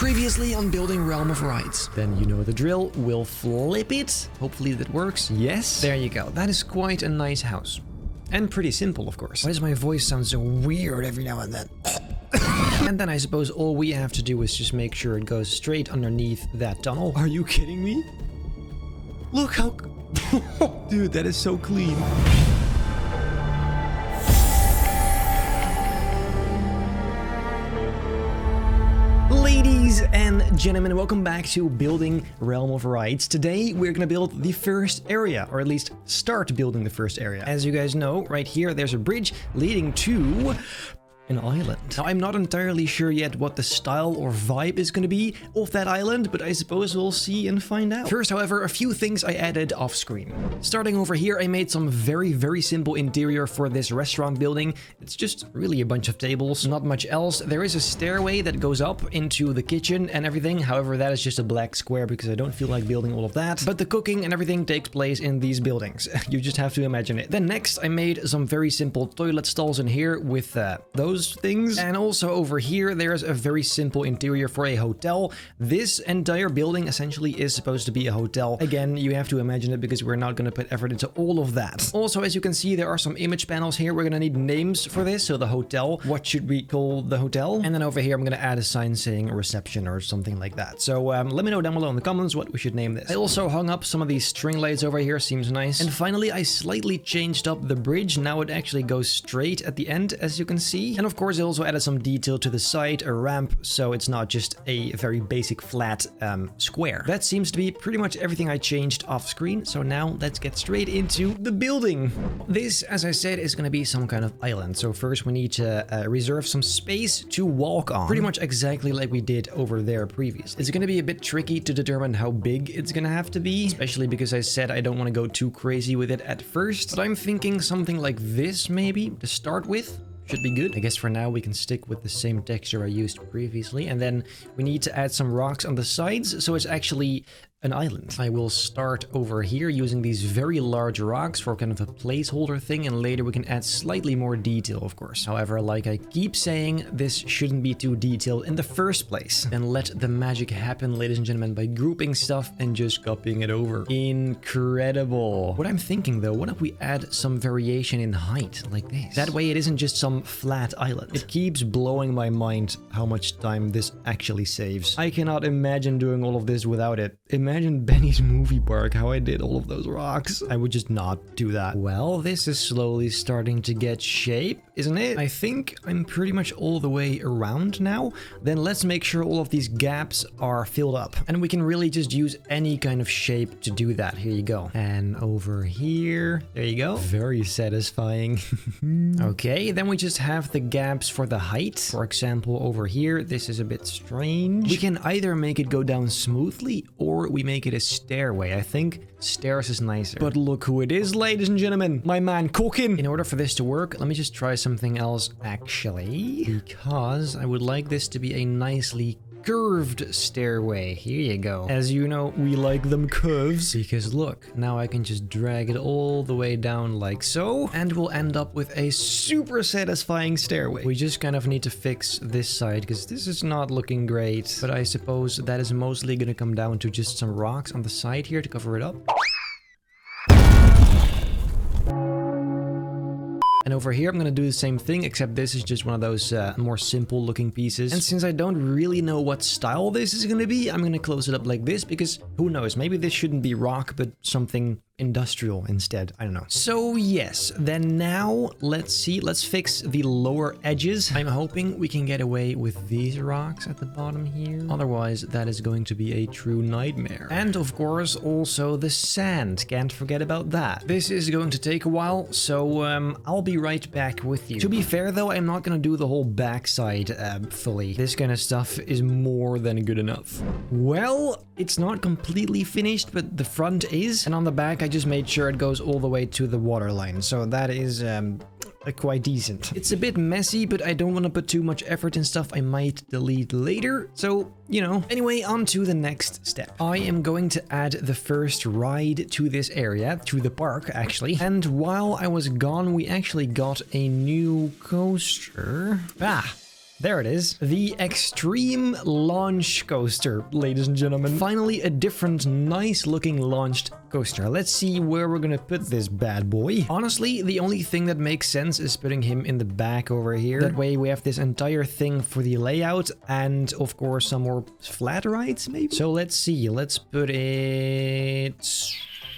Previously on building Realm of Rights. Then you know the drill, we'll flip it. Hopefully that works. Yes, there you go. That is quite a nice house. And pretty simple, of course. Why does my voice sound so weird every now and then? And then I suppose all we have to do is just make sure it goes straight underneath that tunnel. Are you kidding me? Look how... Dude, that is so clean. Ladies and gentlemen, welcome back to Building Realm of Rights. Today we're gonna build the first area, or at least start building the first area. As you guys know, right here there's a bridge leading to an island. Now, I'm not entirely sure yet what the style or vibe is going to be of that island, but I suppose we'll see and find out. First, however, a few things I added off screen. Starting over here, I made some very simple interior for this restaurant building. It's just really a bunch of tables, not much else. There is a stairway that goes up into the kitchen and everything. However, that is just a black square because I don't feel like building all of that. But the cooking and everything takes place in these buildings. You just have to imagine it. Then next, I made some very simple toilet stalls in here with those things. And also over here, there's a very simple interior for a hotel. This entire building essentially is supposed to be a hotel. Again, you have to imagine it because we're not going to put effort into all of that. Also, as you can see, there are some image panels here. We're going to need names for this. So the hotel, what should we call the hotel? And then over here, I'm going to add a sign saying reception or something like that. So let me know down below in the comments what we should name this. I also hung up some of these string lights over here. Seems nice. And finally, I slightly changed up the bridge. Now it actually goes straight at the end, as you can see. And of course, I also added some detail to the side, a ramp, so it's not just a very basic flat square. That seems to be pretty much everything I changed off screen. So now let's get straight into the building. This, as I said, is going to be some kind of island. So first we need to reserve some space to walk on. Pretty much exactly like we did over there previously. It's going to be a bit tricky to determine how big it's going to have to be, especially because I said I don't want to go too crazy with it at first. But I'm thinking something like this maybe to start with. Should be good. I guess for now we can stick with the same texture I used previously. And then we need to add some rocks on the sides. So it's actually an island. I will start over here using these very large rocks for kind of a placeholder thing. And later we can add slightly more detail, of course. However, like I keep saying, this shouldn't be too detailed in the first place. And let the magic happen, ladies and gentlemen, by grouping stuff and just copying it over. Incredible. What I'm thinking though, what if we add some variation in height like this? That way it isn't just some flat island. It keeps blowing my mind how much time this actually saves. I cannot imagine doing all of this without it. Imagine Benny's movie park, how I did all of those rocks. I would just not do that. Well, this is slowly starting to get shape, isn't it? I think I'm pretty much all the way around now. Then let's make sure all of these gaps are filled up. And we can really just use any kind of shape to do that. Here you go. And over here, there you go. Very satisfying. Okay, then we just have the gaps for the height. For example, over here, this is a bit strange. We can either make it go down smoothly or we make it a stairway. I think stairs is nicer. But look who it is, ladies and gentlemen. My man cooking. In order for this to work, let me just try something else actually. Because I would like this to be a nicely curved stairway. Here you go. As you know, we like them curves. Because look, now I can just drag it all the way down like so. And we'll end up with a super satisfying stairway. We just kind of need to fix this side because this is not looking great. But I suppose that is mostly going to come down to just some rocks on the side here to cover it up. And over here, I'm going to do the same thing, except this is just one of those more simple looking pieces. And since I don't really know what style this is going to be, I'm going to close it up like this because who knows, maybe this shouldn't be rock, but something industrial instead. I don't know. So yes, then now let's see. Let's fix the lower edges. I'm hoping we can get away with these rocks at the bottom here. Otherwise, that is going to be a true nightmare. And of course, also the sand. Can't forget about that. This is going to take a while, so I'll be right back with you. To be fair though, I'm not going to do the whole backside fully. This kind of stuff is more than good enough. Well, it's not completely finished, but the front is. And on the back, I just made sure it goes all the way to the water line. So that is quite decent. It's a bit messy, but I don't want to put too much effort in stuff I might delete later. So, you know. Anyway, on to the next step. I am going to add the first ride to this area, to the park actually. And while I was gone, we actually got a new coaster. There it is. The Extreme Launch Coaster, ladies and gentlemen. Finally, a different, nice-looking launched coaster. Let's see where we're gonna put this bad boy. Honestly, the only thing that makes sense is putting him in the back over here. That way we have this entire thing for the layout and, of course, some more flat rides, maybe? So let's see. Let's put it...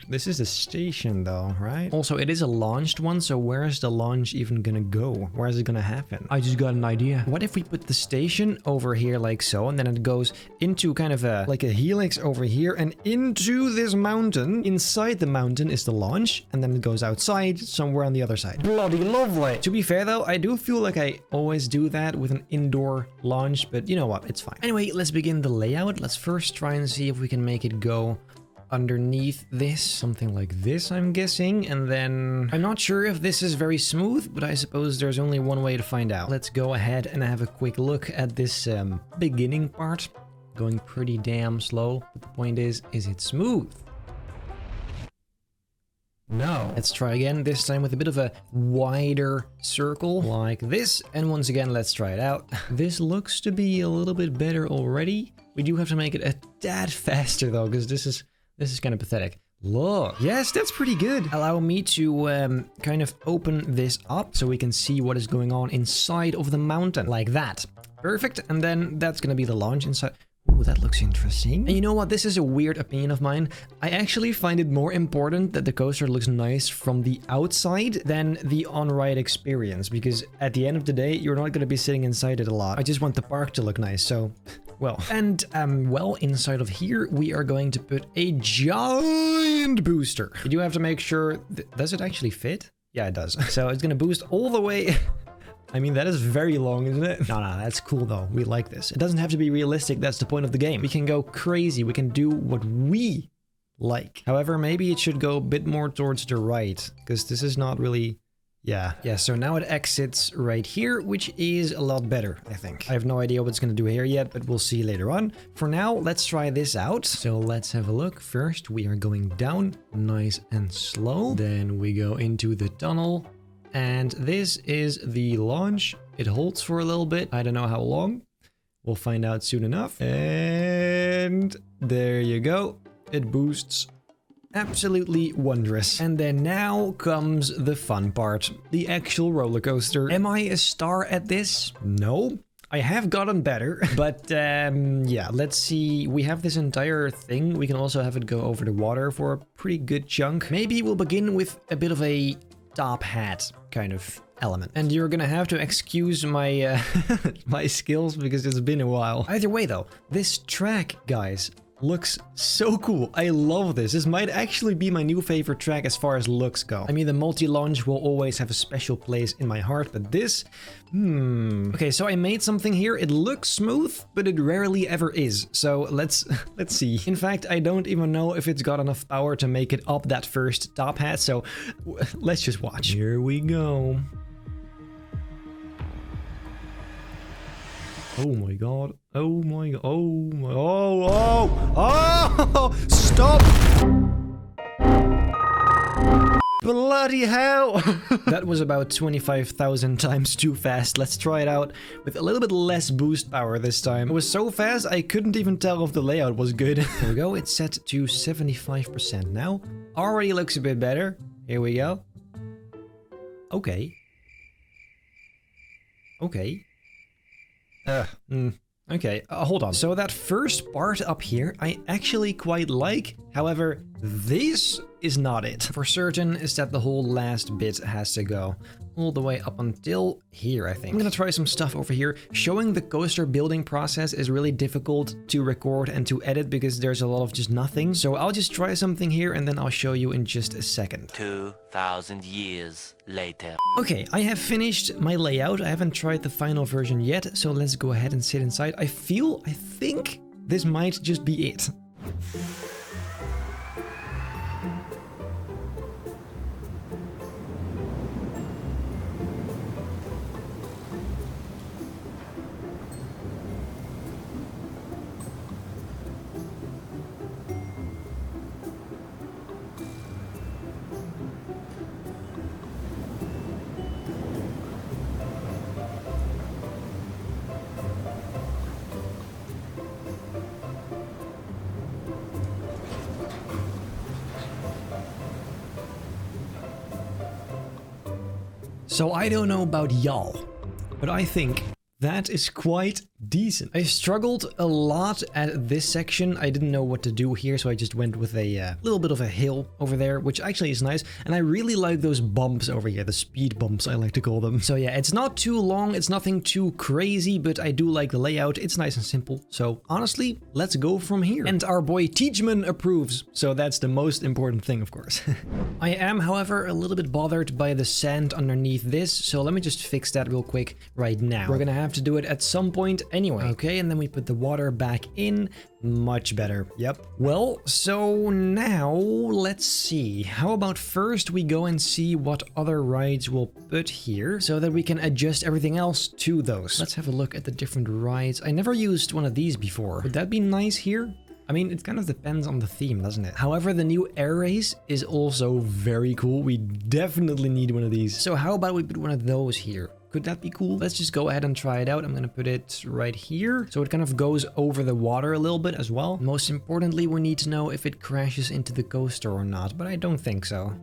This is the station though, right? Also, it is a launched one, so where is the launch even gonna go? Where is it gonna happen? I just got an idea. What if we put the station over here like so, and then it goes into kind of a, like a helix over here and into this mountain. Inside the mountain is the launch, and then it goes outside somewhere on the other side. Bloody lovely. To be fair though, I do feel like I always do that with an indoor launch, but you know what? It's fine. Anyway, let's begin the layout. Let's first try and see if we can make it go underneath this, something like this, I'm guessing. And then I'm not sure if this is very smooth, but I suppose there's only one way to find out. Let's go ahead and have a quick look at this beginning part. Going pretty damn slow, but the point is it smooth? No. Let's try again, this time with a bit of a wider circle like this. And once again, let's try it out. This looks to be a little bit better already. We do have to make it a tad faster though, because this is kind of pathetic. Look. Yes, that's pretty good. Allow me to kind of open this up so we can see what is going on inside of the mountain. Like that. Perfect. And then that's going to be the launch inside. Ooh, that looks interesting. And you know what? This is a weird opinion of mine. I actually find it more important that the coaster looks nice from the outside than the on-ride experience. Because at the end of the day, you're not going to be sitting inside it a lot. I just want the park to look nice. So... well, and well, inside of here, we are going to put a giant booster. You do have to make sure, does it actually fit? Yeah, it does. So it's going to boost all the way. I mean, that is very long, isn't it? No, that's cool though. We like this. It doesn't have to be realistic. That's the point of the game. We can go crazy. We can do what we like. However, maybe it should go a bit more towards the right, because this is not really... Yeah, so now it exits right here, which is a lot better, I think. I have no idea what it's going to do here yet, but we'll see later on. For now, let's try this out. So let's have a look. First, we are going down nice and slow. Then we go into the tunnel. And this is the launch. It holds for a little bit. I don't know how long. We'll find out soon enough. And there you go. It boosts. Absolutely wondrous. And then now comes the fun part, the actual roller coaster. Am I a star at this? No. I have gotten better, but yeah, let's see. We have this entire thing. We can also have it go over the water for a pretty good chunk. Maybe we'll begin with a bit of a top hat kind of element. And you're gonna have to excuse my my skills because it's been a while. Either way though, this track, guys, looks so cool. I love this. This might actually be my new favorite track as far as looks go. I mean, the multi-launch will always have a special place in my heart, but this... Okay, so I made something here. It looks smooth, but it rarely ever is. So let's see. In fact, I don't even know if it's got enough power to make it up that first top hat, so let's just watch. Here we go. Oh my god. Oh my god. Oh my. Oh! Stop! Bloody hell! That was about 25,000 times too fast. Let's try it out with a little bit less boost power this time. It was so fast I couldn't even tell if the layout was good. There we go. It's set to 75% now. Already looks a bit better. Here we go. Okay. Okay. Okay, hold on. So that first part up here, I actually quite like. However, this is not it. For certain is that the whole last bit has to go all the way up until here, I think. I'm gonna try some stuff over here. Showing the coaster building process is really difficult to record and to edit because there's a lot of just nothing. So I'll just try something here and then I'll show you in just a second. 2,000 years later. Okay, I have finished my layout. I haven't tried the final version yet, so let's go ahead and sit inside. I think this might just be it. So I don't know about y'all, but I think that is quite decent. I struggled a lot at this section. I didn't know what to do here, so I just went with a little bit of a hill over there, which actually is nice. And I really like those bumps over here, the speed bumps I like to call them. So yeah, it's not too long, it's nothing too crazy, but I do like the layout. It's nice and simple. So honestly, let's go from here. And our boy Teachman approves, so that's the most important thing, of course. I am, however, a little bit bothered by the sand underneath this, so let me just fix that real quick right now. We're gonna have to do it at some point anyway. Okay, and then we put the water back in. Much better. Yep. Well, so now let's see. How about first we go and see what other rides we'll put here so that we can adjust everything else to those. Let's have a look at the different rides. I never used one of these before. Would that be nice here? I mean, it kind of depends on the theme, doesn't it? However, the new air race is also very cool. We definitely need one of these. So how about we put one of those here? Could that be cool? Let's just go ahead and try it out. I'm gonna put it right here. So it kind of goes over the water a little bit as well. Most importantly, we need to know if it crashes into the coaster or not, but I don't think so.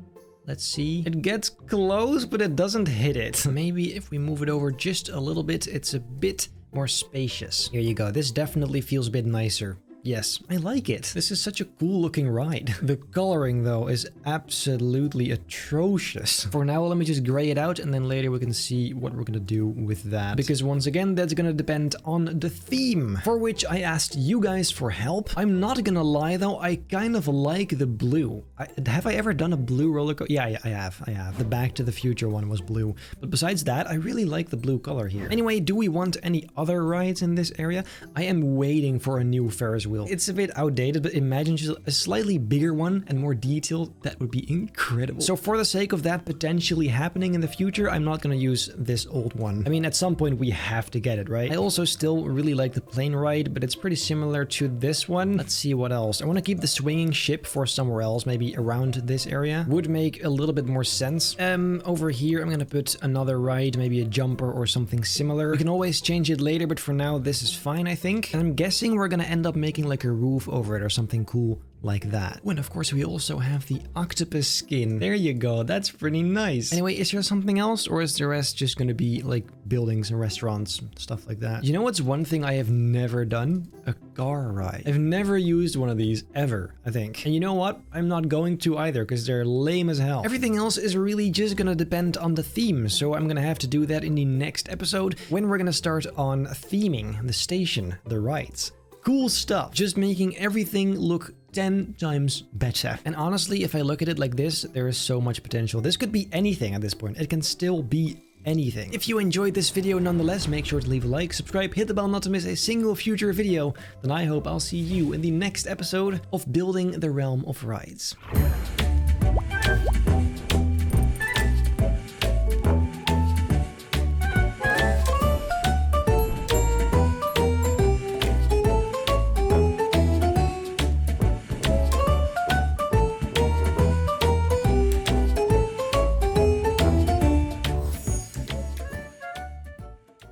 Let's see. It gets close, but it doesn't hit it. Maybe if we move it over just a little bit, it's a bit more spacious. Here you go. This definitely feels a bit nicer. Yes, I like it. This is such a cool looking ride. The coloring though is absolutely atrocious. For now, let me just gray it out and then later we can see what we're gonna do with that. Because once again, that's gonna depend on the theme, for which I asked you guys for help. I'm not gonna lie though, I kind of like the blue. Have I ever done a blue roller coaster? Yeah, I have. The Back to the Future one was blue. But besides that, I really like the blue color here. Anyway, do we want any other rides in this area? I am waiting for a new Ferris wheel. It's a bit outdated, but imagine just a slightly bigger one and more detailed. That would be incredible. So for the sake of that potentially happening in the future, I'm not going to use this old one. I mean, at some point we have to get it, right? I also still really like the plane ride, but it's pretty similar to this one. Let's see what else. I want to keep the swinging ship for somewhere else, maybe around this area. Would make a little bit more sense. Over here, I'm going to put another ride, maybe a jumper or something similar. We can always change it later, but for now, this is fine, I think. And I'm guessing we're going to end up making like a roof over it or something cool like that. When of course we also have the octopus skin. There you go, that's pretty nice. Anyway, is there something else or is the rest just gonna be like buildings and restaurants, stuff like that? You know what's one thing I have never done? A car ride. I've never used one of these ever, I think. And you know what? I'm not going to either because they're lame as hell. Everything else is really just gonna depend on the theme, so I'm gonna have to do that in the next episode when we're gonna start on theming the station, the rides. Cool stuff. Just making everything look 10 times better. And honestly, if I look at it like this, there is so much potential. This could be anything at this point. It can still be anything. If you enjoyed this video nonetheless, make sure to leave a like, subscribe, hit the bell not to miss a single future video. Then I hope I'll see you in the next episode of Building the Realm of Rides.